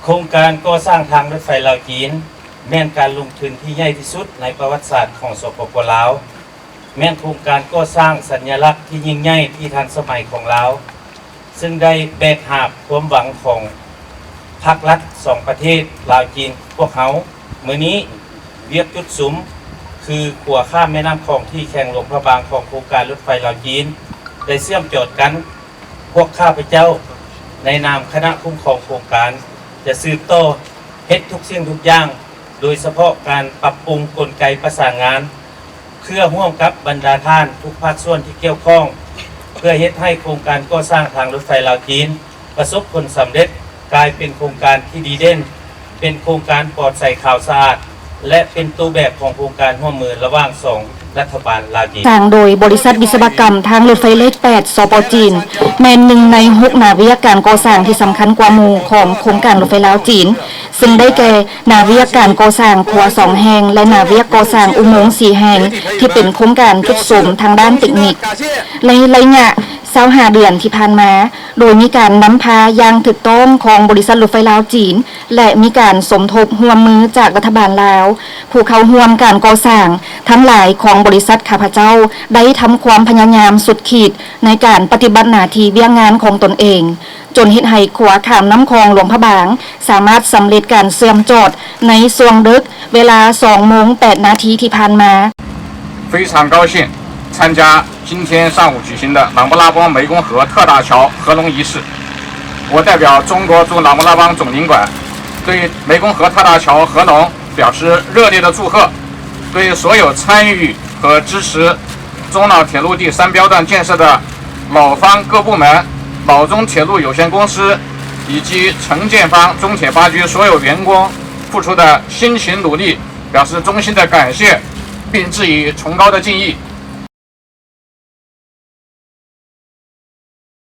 โครงการก่อสร้างทางรถไฟลาวจีนแม่นการลงทุนที่ใหญ่ที่สุดในประวัติศาสตร์ของสปป.ลาวแม่นโครงการก่อสร้างสัญลักษณ์ที่ยิ่งใหญ่ที่ทันสมัยของลาวซึ่งได้แบกหาบความหวังของภาครัฐสองประเทศลาวจีนพวกเขามื้อนี้เวียกจุดสุมคือขัวข้ามแม่น้ำคลองที่แข่งหลวงพระบางของโครงการรถไฟลาวจีนได้เชื่อมโจทย์กันพวกข้าพเจ้าในนามคณะคุ้มครองโครงการจะสืบต่อเฮ็ดทุกสิ่งทุกอย่างโดยเฉพาะการปรับปรุงกลไกประสานงานเพื่อร่วมกับบรรดาท่านทุกภาคส่วนที่เกี่ยวข้องเพื่อเฮ็ดให้โครงการก่อสร้างทางรถไฟลาวจีนประสบผลสำเร็จกลายเป็นโครงการที่ดีเด่นเป็นโครงการปลอดใส่ข่าวสะอาดและเป็นตัวแบบของโครงการร่วมมือระหว่างสองรัฐบาลลาวจีนสร้างโดยบริษัทวิศวกรรมทางรถไฟเลข 8 สป.จีนแม่นหนึ่งใน6นาวิกการก่อสร้างที่สำคัญกว่าหมู่ของโครงการรถไฟลาวจีนซึ่งได้แก่นาวิกการก่อสร้างขัว2แห่งและนาวิกก่อสร้างอุโมงค์4แห่งที่เป็นโครงการจุดสมทางด้านเทคนิคในระยะ25 เดือนที่ผ่านมาโดยมีการนำพาอย่างถูกต้องของบริษัทรถไฟลาวจีนและมีการสมทบร่วมมือจากรัฐบาลลาวผู้เข้าร่วมการก่อสร้างทั้งหลายของบริษัทข้าพเจ้าได้ทำความพยายามสุดขีดในการปฏิบัติหน้าที่เวียงงานของตนเองจนเฮ็ดให้ขัวข้ามน้ำคลองหลวงพระบางสามารถสำเร็จการเสื่อมจอดในช่วงดึกเวลา 2:08 ที่ผ่านมา非常高兴参加今天上午举行的琅勃拉邦湄公河特大桥合龙仪式。我代表中国驻琅勃拉邦总领馆对湄公河特大桥合龙表示热烈的祝贺，对所有参与和支持中老铁路第3标段建设的老方各部门、老中铁路有限公司以及承建方中铁八局所有员工付出的辛勤努力，表示衷心的感谢，并致以崇高的敬意。